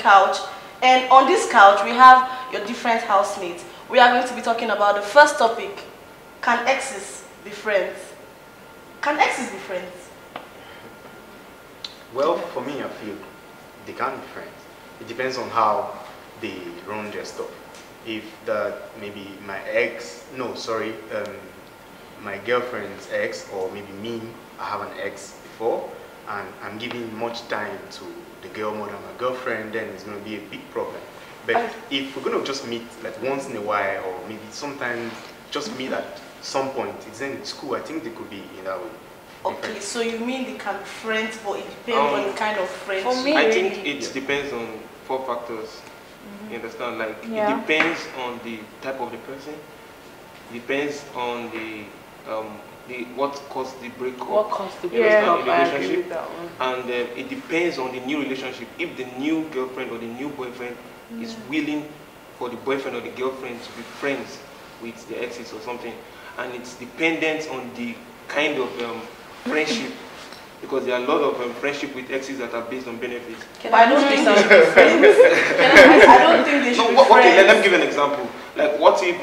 couch, and on this couch we have your different housemates. We are going to be talking about the first topic: can exes be friends? Can exes be friends? Well, for me, I feel they can't be friends. It depends on how they run their stuff. If maybe my my girlfriend's ex, or maybe me, I have an ex before, and I'm giving much time to the girl more than my girlfriend, then it's going to be a big problem. But if we're going to just meet like once in a while, or maybe sometimes just meet at some point, it's in school, I think they could be in that way. Okay, so you mean they can be friends, but it depends on the kind of friendship? For me, I think it depends on 4 factors. You understand? Like, it depends on the type of the person, depends on what caused the breakup. What caused the breakup? Relationship, and it depends on the new relationship. If the new girlfriend or the new boyfriend is willing for the boyfriend or the girlfriend to be friends with the exes or something, and it's dependent on the kind of friendship, because there are a lot of friendship with exes that are based on benefits. I don't think they should be friends. I don't think they should be friends. Okay, let me give an example. Like, what if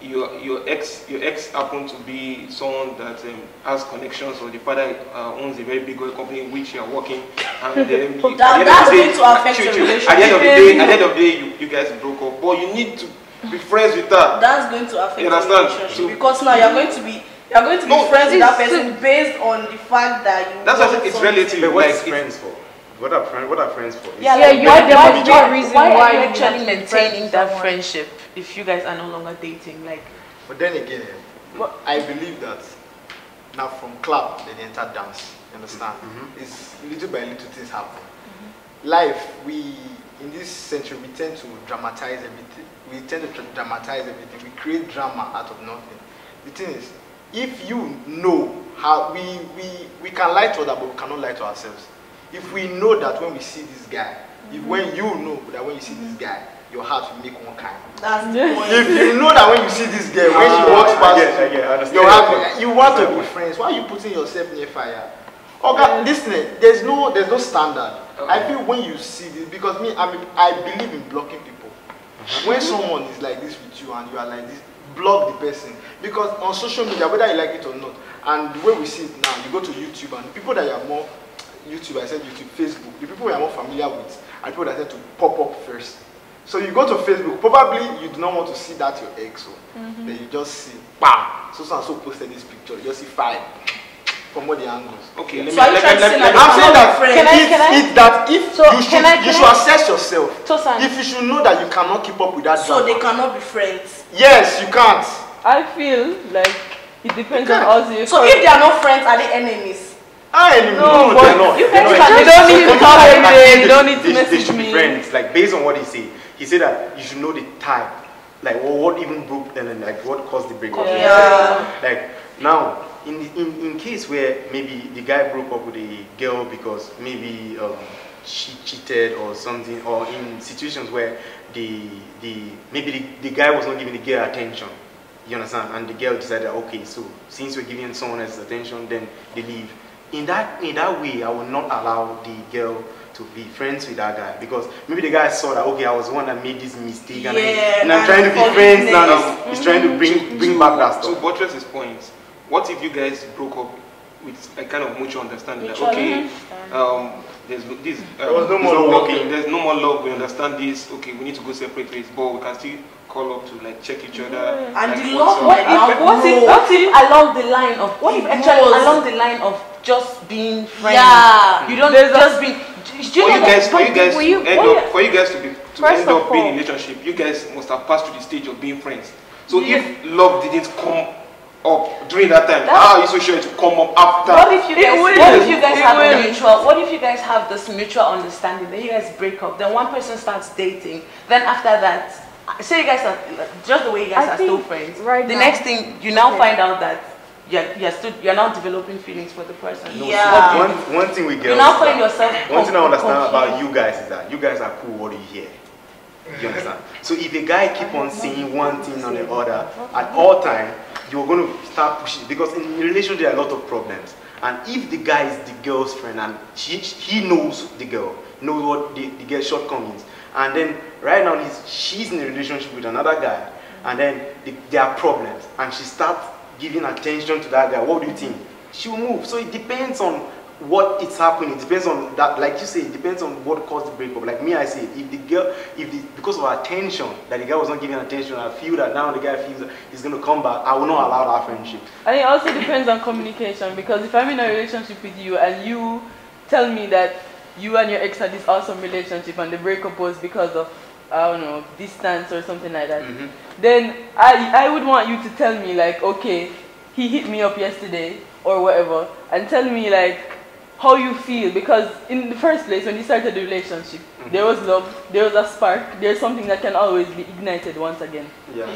your ex happen to be someone that has connections, or the father owns a very big oil company in which you are working, and then that's going to affect your relationship. At the end of the day, you guys broke up, but you need to be friends with her. That's going to affect your relationship, so, because now you're going to be friends with that person based on the fact that you. That's why it's relative. But what is friends for? What are friends for? There must be a reason why you you actually maintaining that friendship if you guys are no longer dating. Like, but then again, I believe that now from club then enter dance. Understand? It's little by little things happen. Life, in this century, we tend to dramatize everything. We create drama out of nothing. The thing is, if you know how we can lie to others, but we cannot lie to ourselves. If we know that when we see this guy, when you know that when you see this guy, your heart will make one kind. That's the point. If you know that when you see this girl, when she walks past your heart, you want to be friends. Why are you putting yourself near fire? Okay, listen, there's no standard. I feel when you see this, because I believe in blocking people. When someone is like this with you and you are like this, block the person. Because on social media, whether you like it or not, and the way we see it now, you go to YouTube, and the people that are more YouTube, Facebook, the people we are more familiar with are people that tend to pop up first. So you go to Facebook, probably you do not want to see that your ex, then you just see, bam, so and so posted this picture, you just see 5 from all the angles. Okay, I'm saying that you should assess yourself. If you should know that you cannot keep up with that drama. So they cannot be friends. Yes, you can't. I feel like it depends on us. So if they are not friends, are they enemies? No, they're not. You don't need to talk every day. You don't need to message They should me. be friends. Like, based on what he said. He said that you should know the type. Like, what even broke them, and like what caused the breakup. Like, now, in case where maybe the guy broke up with a girl because maybe she cheated or something, or in situations where maybe the guy was not giving the girl attention. You understand? And the girl decided, okay, so since we're giving someone else attention, then they leave. In that way, I will not allow the girl to be friends with that guy, because maybe the guy saw that, okay, I was the one that made this mistake, and I'm trying to be friends now. He's trying to bring back that stuff. To buttress his point, what if you guys broke up with a kind of mutual understanding? Like, okay, there's no more love. We understand this. Okay, we need to go separate ways, but we can still call up to like check each other. And like, the love, what if along the line of along the line of just being friends? Yeah, you don't just be. For you guys to end up being in a relationship, you guys must have passed through the stage of being friends. So if love didn't come up during that time, how are you so sure to come up after? What if you guys have this mutual understanding, then you guys break up, then one person starts dating, then after that, say you guys are just the way you guys are still friends. The next thing you now find out that you're now developing feelings for the person. One thing we get. You now find yourself. One thing I understand about you guys is that you guys are cool. What do you hear? You understand? So if a guy keep on saying one thing on the other at all time, you're going to start pushing, because in a relationship there are a lot of problems. And if the guy is the girl's friend and he knows the girl, knows what the girl's shortcomings. And then right now she's in a relationship with another guy, and then there are problems, and she starts giving attention to that guy. What do you think? She will move. So it depends on what is happening. It depends on that, like you say, it depends on what caused the breakup. Like me, I say, because of our attention, that the guy was not giving attention, I feel that now the guy feels that he's going to come back, I will not allow that friendship. And it also depends on communication, because if I'm in a relationship with you and you tell me that you and your ex had this awesome relationship and the breakup was because of, I don't know, distance or something like that, then I would want you to tell me, like, okay, he hit me up yesterday or whatever, and tell me, like, how you feel, because in the first place, when you started the relationship, there was love, there was a spark, there's something that can always be ignited once again. Yeah,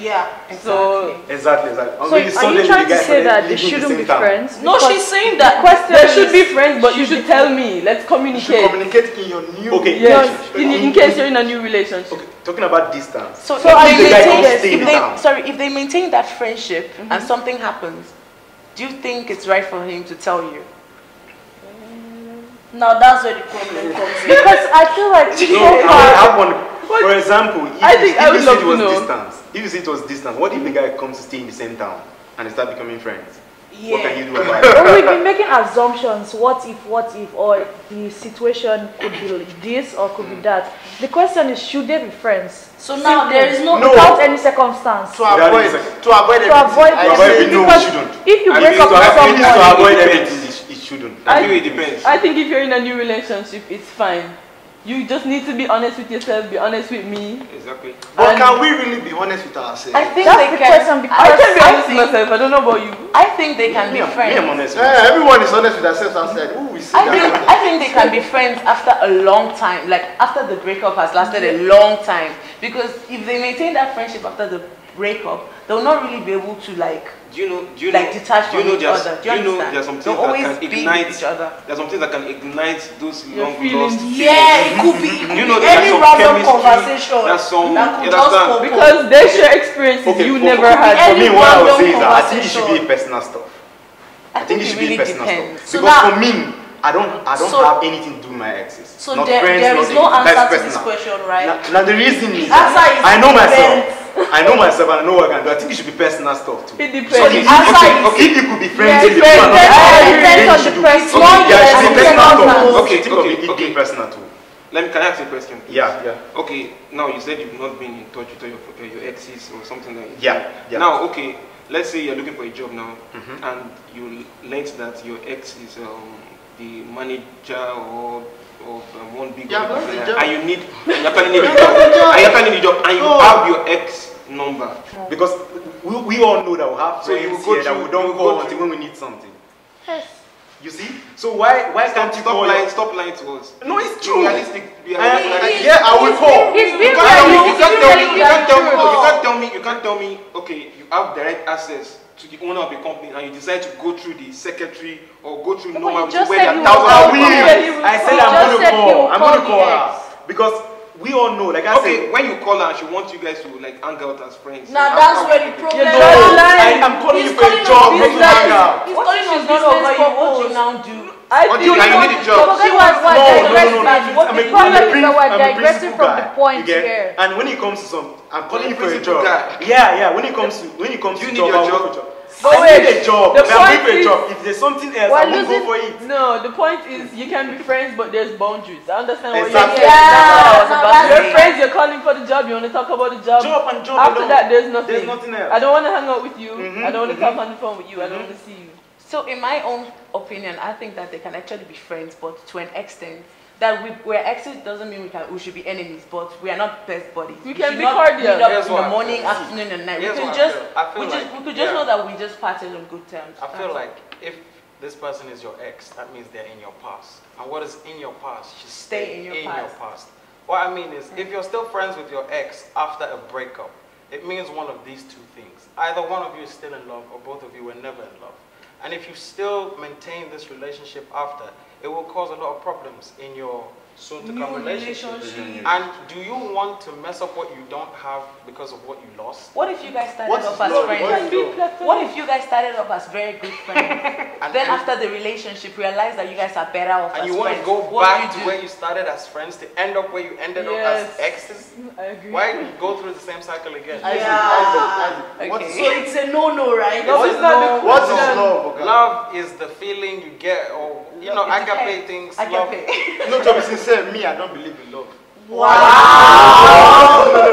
exactly. So, exactly. So are you trying to say that they shouldn't be friends? No, she's saying that they should be friends, but you should tell me. Let's communicate. You should communicate in your new relationship. In case you're in a new relationship. Okay, talking about distance. So if they maintain that friendship and something happens, do you think it's right for him to tell you? Now that's where the problem comes in. Because I feel like for example, if you see it was distance, what if the guy comes to stay in the same town and they start becoming friends? Yeah. What can you do about it? Well, we've been making assumptions, what if, or the situation could be this or could be that. The question is, should they be friends? So now there is no without any circumstance. To avoid everything. No, Because we shouldn't. if you break up with someone, to avoid everything, it shouldn't. I think it depends. I think if you're in a new relationship, it's fine. You just need to be honest with yourself, be honest with me. Exactly. But can we really be honest with ourselves? I think that's they the can. question, because I can be honest with myself. I don't know about you. I think they can be friends. Me, I'm honest with myself. Everyone is honest with themselves outside. Ooh, we see I think they can be friends after a long time, like after the breakup has lasted a long time. Because if they maintain that friendship after the breakup, they'll not really be able to detach from each other. Do you know there's some things they'll that always can be ignite with each other. There's some things that can ignite those Your long feelings. lost feelings. Yeah, it could be. You know, Any there's some random chemistry, conversation there's some, that could you just understand? pop Because they share experiences you never had. For me, what I would random say is that I think it should conversation. be personal stuff. I think it should be personal stuff. So because now- for me, I don't have anything to do with my exes. So Not there friends, is nothing. no answer That's to this personal. question, right? Now the reason is Answer is I know myself. depends. I know myself and I know what I can do. I think it should be personal stuff too. It depends. So if you could be friends with depends on the person. Yeah, it should be personal stuff. Okay, Think of it being personal too. Can I ask you a question? Please? Yeah. Okay, now you said you've not been in touch with your exes or something like that. Yeah. Now, okay, let's say you're looking for a job now, and you learned that your ex is the manager of one big organization, and you're planning a job, and you have your ex number. Because we all know that we have So you friends go here that through- we don't you call go until through- when we need something. You see? So why can't you call Stop lying to us. No, it's Be true. realistic. Yeah, I will call. He's been You realistic. can't tell me, okay, you have direct access to the owner of the company and you decide to go through the secretary or go through normal you just where said there you are will thousands call of her. people. I said You I'm just going to said you call. will I'm call going to call the her. Because we all know, like I Okay, said. when you call her and she wants you guys to like hang out as friends. Now that's where the problem You're is. lying. I'm calling you He's for a calling job, on not to business. hang out. He's What calling if on she's not business over you? What do you purpose. now do? I What do think you need a job? Okay, we're digressing. I'm The a problem is that principal we're digressing from the guy, point you get? here. And when it comes to I'm calling you for a principal job. guy. Yeah. When it comes to You need job, your I'll job. go for job. But I need wait, a job. the If I'm going point for a is- job. If there's something else, I won't go for it. No, the point is you can be friends, but there's boundaries. I understand what Exactly. you're saying. Yeah, That's what I was no, about that's to say. it. You're friends, you're calling for the job, you want to talk about the job. Job and job After alone. that, there's nothing. There's nothing else. I don't want to hang out with you. Mhm, I don't want to talk on the phone with you. I don't want to see you. So in my own opinion, I think that they can actually be friends, but to an extent. That we're exes doesn't mean we should be enemies, but we are not best buddies. We can should be not cordial. meet up Here's in what the I morning, feel. afternoon, and night. We Here's can what I just feel. I feel like, we could just know that we just parted on good terms. I feel like if this person is your ex, that means they're in your past. And what is in your past should Stay in your past. What I mean is, if you're still friends with your ex after a breakup, it means one of these two things. Either one of you is still in love, or both of you were never in love. And if you still maintain this relationship after, it will cause a lot of problems in your soon to come relationship. relationship. And do you want to mess up what you don't have because of what you lost? What if you guys started What off is as love? friends? What if you guys started off as very good friends? Then after the relationship, realize that you guys are better off And as you want friends. to go What back do to you where do? you started as friends to end up where you ended up Yes. as exes? I agree. Why you go through the same cycle again? Isaac, what Okay. is- So it's a no-no, right? Love is not the what is question. love? Okay? Love is the feeling you get, or you know, It agape depends. things. Agape. Love. No, to be sincere, me, I don't believe in love. Wow.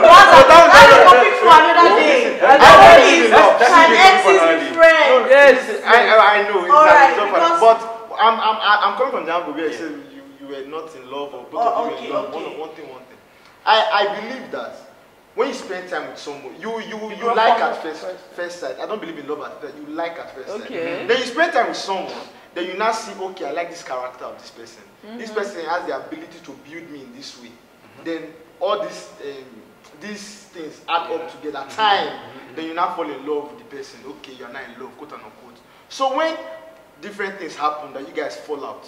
That's a topic for another day. That is, can exes be friends? Yes, I know it's Alright, it's not because- funny, but I'm coming from the angle where you say you were not in love or both Oh, of you okay, were in love. okay. One thing. I believe that when you spend time with someone, you grow like fond at of first sight. I don't believe in love at first. You like at first sight. Okay. Then you spend time with someone. Then you now see, okay, I like this character of this person. This person has the ability to build me in this way. Then all these things add up together. Time. Then you now fall in love with the person. Okay, you're not in love, quote unquote. So when different things happen that you guys fall out,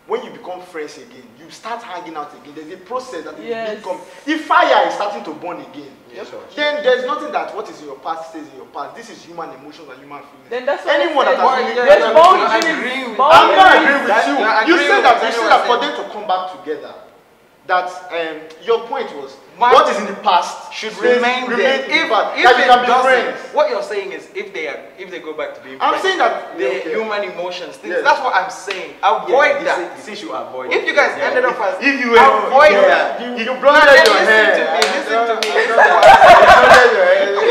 when you become friends again, you start hanging out again. There's a process that Yes. if fire is starting to burn again, Yes, sure. then there's nothing that what is in your past stays in your past. This is human emotions and human feelings. Then that's what Anyone I that said. has been There's I boundaries. agree with I'm not Boundaries. agreeing with That- you. yeah, I You agree said with that what for I them to come back together. That your point was What what is in the past should stays- remain there. remains in the past. If That you it can be doesn't, friends. what you're saying is if they go back to being I'm friends, saying that the okay. human emotions, things, Yes. that's what I'm saying. Avoid that. Since you avoid If you guys ended up as If you were avoid that. you blundered your hair. Listen to me. You blundered your hair.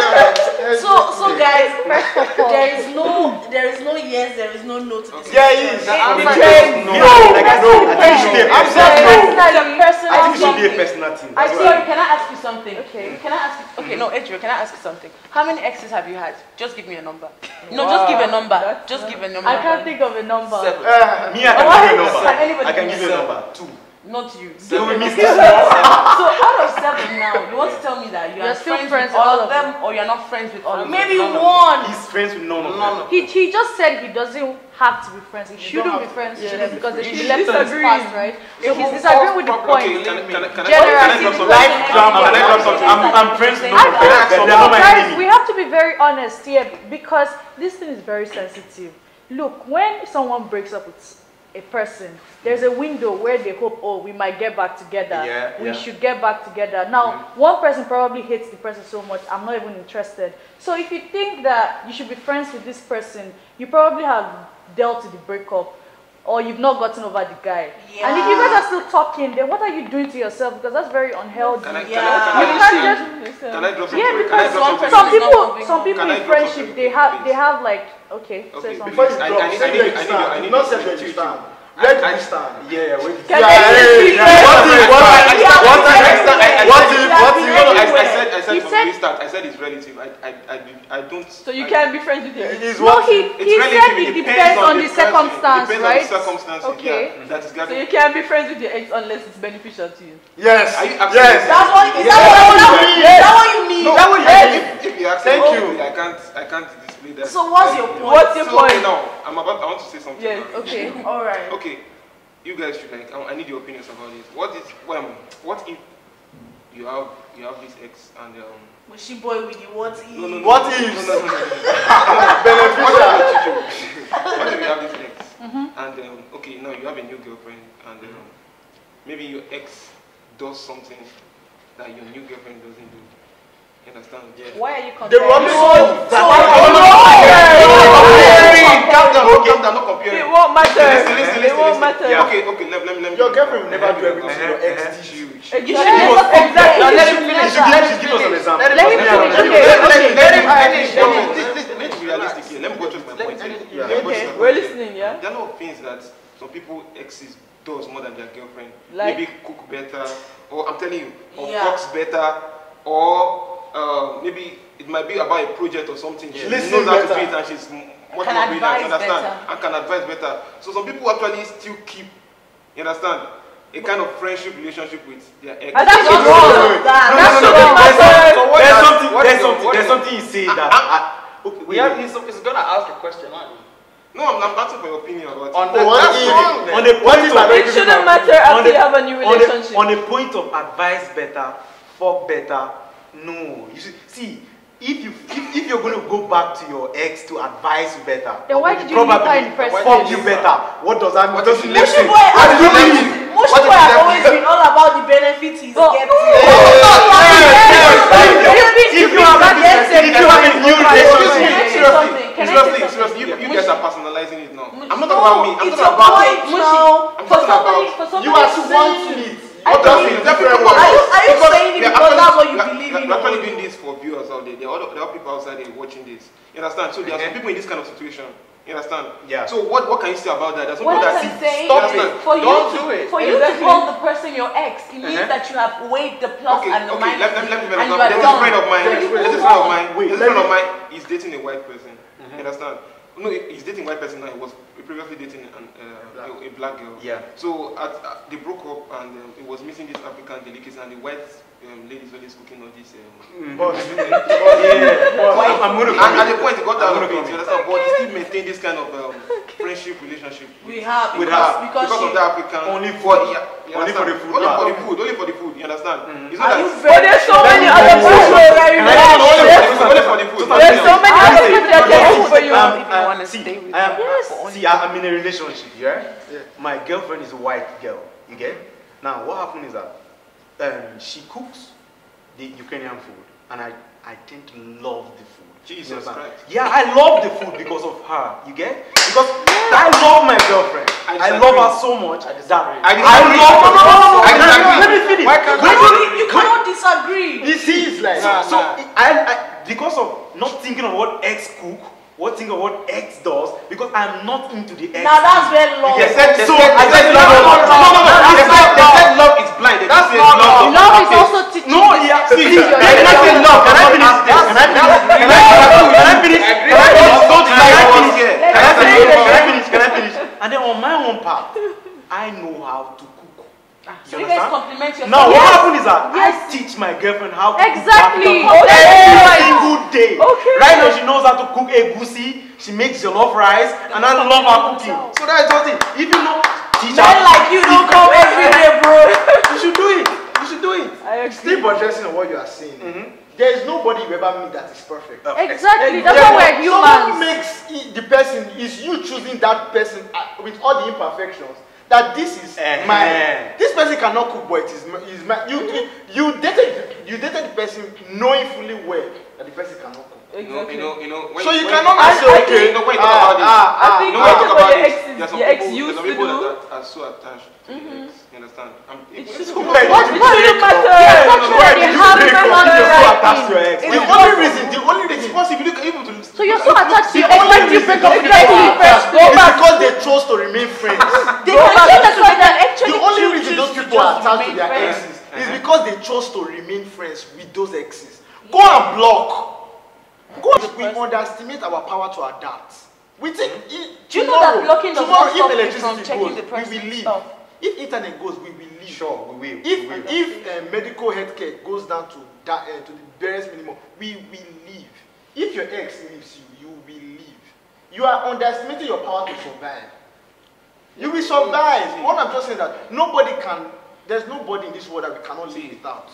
So guys, there is no yes, there is no no to this. There is. The answer Depends. is No, like I know. I think it should be a I'm personal saying- thing. Personal I think it should be a something. personal thing. I That's sorry, why- can I ask you something? Okay. Can I ask you? Okay, no, Edrio, can I ask you something? How many exes have you had? Just give me a number. No, just give a number. That's Just give a number. I can't think of a number. 7. Me, I can Why give you a can number. anybody I can give give you a seven? number. 2. Not you. So we missed So out of 7 now, you want to tell me that you You're are still friends friends with with all of them, or you're not friends with all of them? Maybe None of one. He's friends with none of None them. of He just said he doesn't have to be friends. He shouldn't be friends with them because they should be left in his past, right? So he's disagreeing with the Okay, point. Can Generally, I drop some life drama? Can I drop something? I'm friends with I none of them. feel, They're not my guys, enemy. we have to be very honest here because this thing is very sensitive. Look, when someone breaks up with a person, there's a window where they hope, oh, we might get back together. We should get back together. Now, one person probably hates the person so much, I'm not even interested. So if you think that you should be friends with this person, you probably have dealt with the breakup or you've not gotten over the guy. Yeah. And if you guys are still talking, then what are you doing to yourself? Because that's very unhealthy. Can I You can't just Can I drop something? yeah, Can I because drop something? some people Can I in drop friendship something, they please? have like okay, say Okay, something. Before you I drop, need- say I need- where you I need- stand. I need Not to- say where you to- stand. Where do I- you stand? Yeah, wait. Can Yeah, I hey, speak yeah, first? I said He from said- the start, I said it's relative. I don't. So you can't be friends with your ex. It is No, what he It's said relative. it depends on the person. circumstance, It right? depends on the circumstances. Okay. Yeah, that is So exactly. you can't be friends with your ex unless it's beneficial to you. Yes. Are you Yes. absolutely- That's what is Yeah. that what you mean? No, that what you mean? if you ask Thank me, you. I can't display that. So what's your point? What's your So, point? now, I want to say something. Yes, now. okay. All right. Okay, you guys should like. I need your opinions about it. What if you have this ex and Was she boy with the what if? no, What no, if? no, no, no, no, Beneficial. what if you have this ex and okay, now you have a new girlfriend and maybe your ex does something that your new girlfriend doesn't do. You understand? Yeah. Why are you They comparing? were Calm down, not comparing. It won't matter. Listen. It won't matter. Yeah. Okay, let me. Your girlfriend will never do everything your ex did. Huge. You Exactly. should never compare. Now let him You finish. should give us an example. Let me finish. Let him finish. Let's be realistic here. Let me go just my point. Okay, we're listening, yeah? There are a lot of things that some people exes does more than their girlfriend. Like? Maybe cook better, or I'm telling you, or Yeah. talks better, or maybe it might be about a project or something. She Listen knows how to do better. it and she's much Can more brilliant, advise you understand? better. And can advise better. So some people actually still keep, you understand, a kind of friendship relationship with their ex. And that's What's wrong. wrong with that? There's something you say that. Okay, He's gonna ask a question, aren't you? No, I'm asking for your opinion about on it. on the point of it shouldn't matter after you have a new relationship. On the point of advice better, fuck better. No, you see. If you're going to go back to your ex to advise you better, then why did you leave her in the first place? Fuck you better. What does that mean? Mushy boy has always been all about the benefits he's getting. If you have a new relationship, seriously, you guys are personalizing it now. I'm not talking about me. I'm talking about you are saying it. Are you saying it because that's what you believe in? We're actually doing this for viewers out there. There are people outside there watching this. You understand? So there are some people in this kind of situation. You understand? Yeah. So what can you say about that? There's some what people I'm that saying stop is it. for you to call the person your ex, it means that you have weighed the plus and the minus. Let me and you are there's a friend of mine. There's a friend of mine. He's dating a white person. You understand? No, he's dating a white person now. He was previously dating a black girl. Yeah. So they broke up and he was missing this African delicacy and the white lady is always cooking all this. I'm going to come. At the point he got out of it, you understand? But he still maintain this kind of friendship relationship. We have because of the African. Only for the food. Only for the food. You understand? It's not that. But there's so many other people that you only for the food. There's so many other people that are for you. If you want to stay with her. See, I'm in a relationship, yeah? My girlfriend is a white girl, you get? Now, what happened is that she cooks the Ukrainian food, and I tend to love the food. Jesus Christ. Yeah, I love the food because of her, you get? Because I love my girlfriend. I love her so much that I love her. Let me finish. You cannot disagree. This is like, I because of not thinking of what ex cook, thinking of what ex does, because I'm not into the ex. Now that's where love. They said love is blind. That's not love. Love is also teaching. No, yeah. See, they did not say love. Can I finish this? Can I finish? And then on my own part, I know how to cook. So you guys compliment yourself. Now what happened is that I teach my girlfriend how to cook exactly every single day. Okay. Right now she knows how to cook egusi, she makes jollof rice, and I love her cooking. So that's just it. If you know, teach her. Men like you don't come every day, bro. You should do it. You should do it. Still addressing on what you are saying. There is nobody you ever meet that is perfect. Exactly. That's why we're humans. Someone makes the person, is you choosing that person with all the imperfections. That this is my, this person cannot cook, but it is my, you dated the person knowing fully well that the person cannot cook. Exactly. You know, so you cannot say, okay, when you talk about this, I think when you talk about this, there's some people that are so attached to the ex. You understand? It it's shouldn't so matter. The only reason, it's possible you can even to. So you're so attached to your ex. When you break up with your ex, it's because they chose to remain friends. They can say that's why they're actually the only reason those people are attached to their exes is because they chose to remain friends with those exes. Go and block. We underestimate our power to adapt. We think do you know that blocking does not stop you electricity from checking goes, the person's we will leave. stuff? If internet goes, we will leave. Sure, we will. If medical healthcare goes down to that to the barest minimum, we will leave. If your ex leaves you, you will leave. You are underestimating your power to survive. You will survive. What I'm just saying that nobody can. There's nobody in this world that we cannot live without.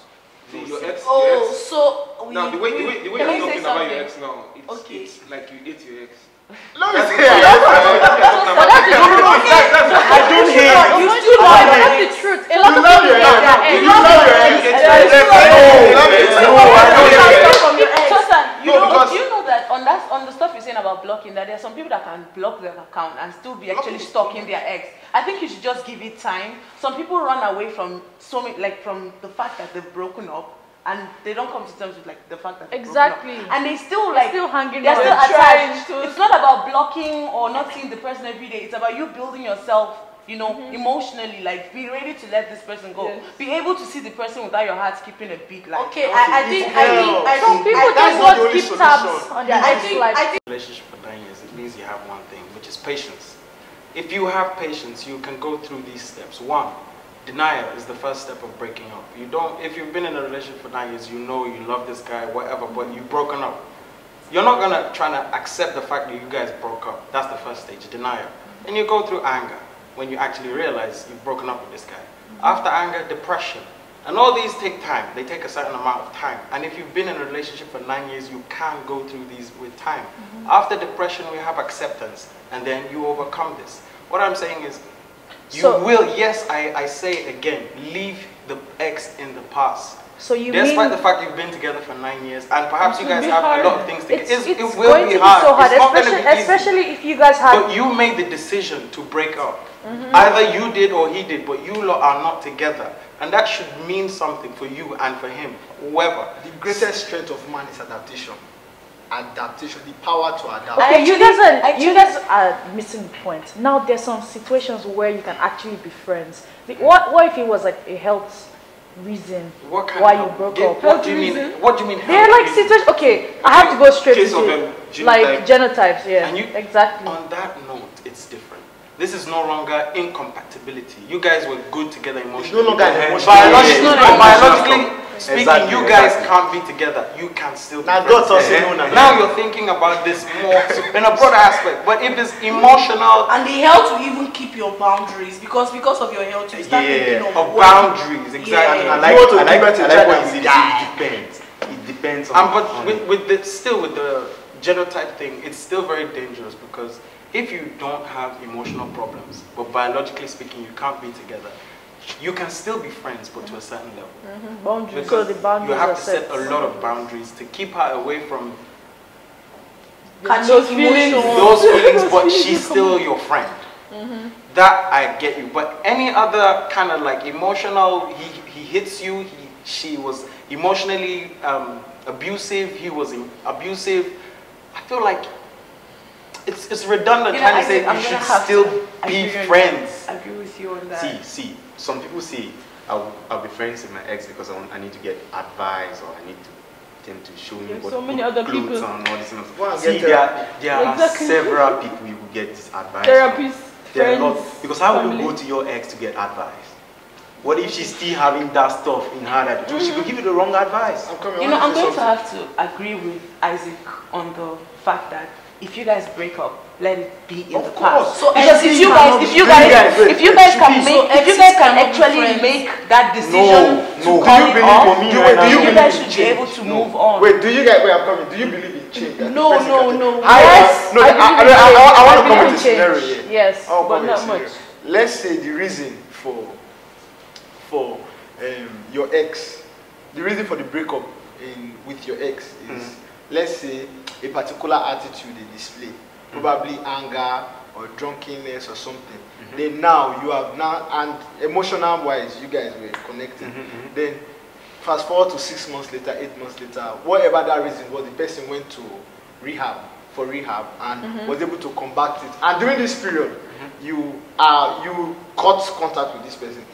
Your ex. So now the way you're talking about your ex now, it's like you ate your ex. Let me say I don't hear you. You do love it. That's the truth. A lot of people hate their ex. You love your ex. Do you know that on the stuff you're saying about blocking, that there are some people that can block their account and still be actually stalking their ex? I think you should just give it time. Some people run away from from the fact that they've broken up. And they don't come to terms with the fact that exactly, and they still still hanging. They're still attached. It's not about blocking or not seeing the person every day. It's about you building yourself, emotionally. Be ready to let this person go. Yes. Be able to see the person without your heart skipping a beat. Okay, I think some people just want to keep tabs on their ex life. Relationship for 9 years, it means you have one thing, which is patience. If you have patience, you can go through these steps. One, denial is the first step of breaking up. If you've been in a relationship for 9 years, you know you love this guy, whatever, but you've broken up. you're not gonna try to accept the fact that you guys broke up. That's the first stage, denial. And you go through anger when you actually realize you've broken up with this guy. After anger, depression. And all these take time. They take a certain amount of time. And if you've been in a relationship for 9 years, you can go through these with time. After depression, we have acceptance. And then you overcome this. What I'm saying is, you will, yes, I say again, leave the ex in the past. So you Despite the fact you've been together for 9 years, and perhaps you guys have a lot of things together. It will going be to hard. be so hard, It's not going to be easy. especially if you guys have. But you made the decision to break up. Either you did or he did, but you lot are not together. And that should mean something for you and for him, whoever. The greatest strength of man is adaptation. Adaptation, the power to adapt. Okay, you guys are missing the point. Now there's some situations where you can actually be friends. What if it was like a health reason why you broke up? What do you mean? What do you mean? They're like situations. Okay, I have to go straight to like genotypes. Yeah, and exactly. On that note, it's different. This is no longer incompatibility. You guys were good together emotionally. No longer emotionally. Biologically speaking, you guys can't be together. You can still be friends. Now you're thinking about this more in a broader aspect. But if it's emotional, and the health will even keep your boundaries because of your health, you start thinking of boundaries. Exactly. Yeah. I like what you said. It depends. It depends on. But with the genotype thing, it's still very dangerous because if you don't have emotional problems, but biologically speaking, you can't be together, you can still be friends, but to a certain level. Boundaries. Because So the boundaries you have are to set a lot of boundaries to keep her away from those feelings, but she's still your friend. That I get you. But any other kind of like emotional, he hits you, she was emotionally abusive, he was abusive, I feel like it's redundant trying to say you should still be friends. I agree with you on that. See, some people say I'll be friends with my ex because I need to get advice or I need them to show me what so many other people. And all this and that. See, there are several people you will get this advice. Therapists, friends, because how will you go to your ex to get advice? What if she's still having that stuff in her that she could give you the wrong advice? I'm going to have to agree with Isaac on the fact that if you guys break up, let it be in the past. So because if you guys can actually make that decision to call it off, you guys should be able to move on. Wait, do you guys? Wait, I'm coming. Do you believe in change? No. Yes, I want to come into scenario here. Yes, but not much. Let's say the reason for your ex, the reason for the breakup with your ex is, let's say, a particular attitude they display, probably anger or drunkenness or something. Then now you have and emotional wise you guys were connected. Then fast forward to 6 months later, 8 months later, whatever that reason was, the person went to rehab and was able to combat it. And during this period, you cut contact with this person.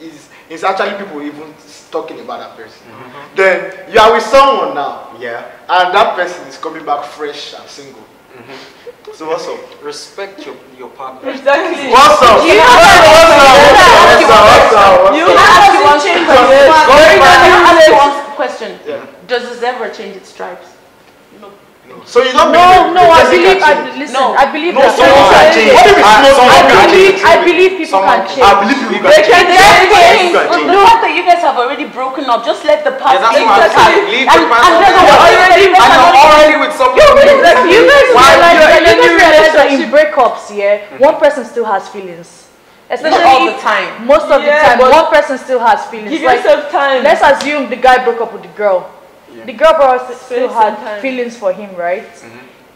It's actually people even talking about that person. Then you are with someone now, and that person is coming back fresh and single. So what's up? Respect your partner. Exactly. What's up? You have to change one question. Does this ever change its stripes? So you don't I believe people can change. The fact that you guys have already broken up, just let the past be in the past. Leave the past. Already with someone. You guys realize that in breakups, one person still has feelings. Especially all the time. Most of the time, one person still has feelings. Give yourself time. Let's assume the guy broke up with the girl. The girl probably still had feelings for him, right?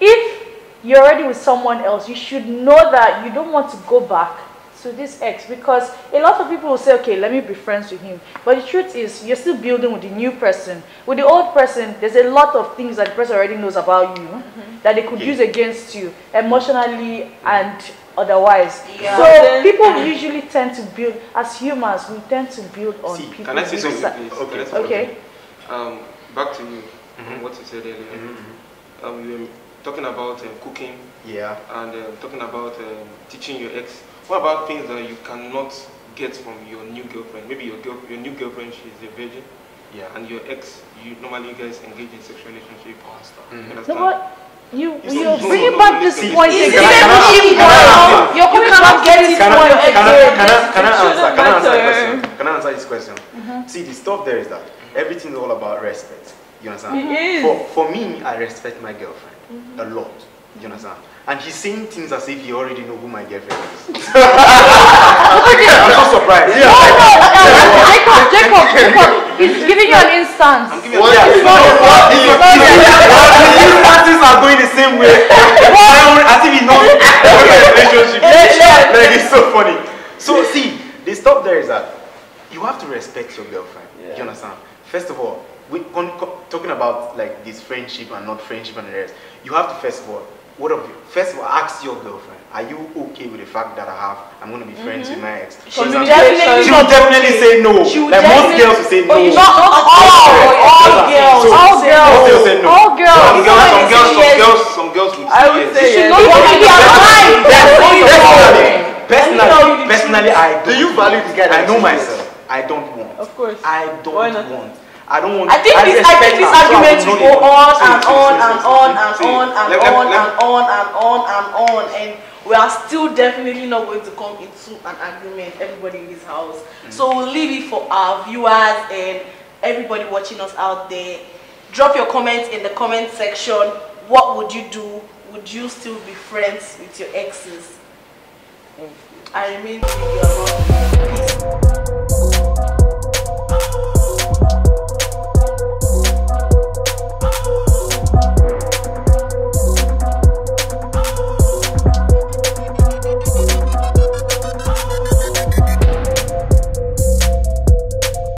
If you're already with someone else, you should know that you don't want to go back to this ex, because a lot of people will say, okay, let me be friends with him. But the truth is, you're still building with the new person. With the old person, there's a lot of things that the person already knows about you that they could use against you emotionally and otherwise. So people usually tend to build, as humans, we tend to build on people. Can I say something, please? Okay. Back to you, what you said earlier. You were talking about cooking, and talking about teaching your ex. What about things that you cannot get from your new girlfriend? Maybe your new girlfriend, she's a virgin, and your ex, you guys engage in sexual relationship and stuff. No, but You're bringing back this point again. Can I answer this question? See, the stuff there is that everything is all about respect. You understand? For me, I respect my girlfriend a lot. You understand? And he's saying things as if he already know who my girlfriend is. I'm so surprised. Jacob, he's giving you an instance. I'm giving you instances are going the same way. As if he knows my relationship. Like, it's so funny. So see, the stuff there is that you have to respect your girlfriend. You understand? First of all, we talking about like this friendship and not friendship and the rest. You have to first of all ask your girlfriend, are you okay with the fact that I'm going to be friends with my ex? She will definitely say no. Like most girls will say no. All girls. Some girls would say I would say personally, I don't. Do you value this guy? I know myself. I don't want. Of course. I don't want. I don't want. I think this argument will go on and on and on and on and on and on and on and on, and we are still definitely not going to come into an agreement, everybody in this house. So we'll leave it for our viewers and everybody watching us out there. Drop your comments in the comment section. What would you do? Would you still be friends with your exes? I remain with you. Peace.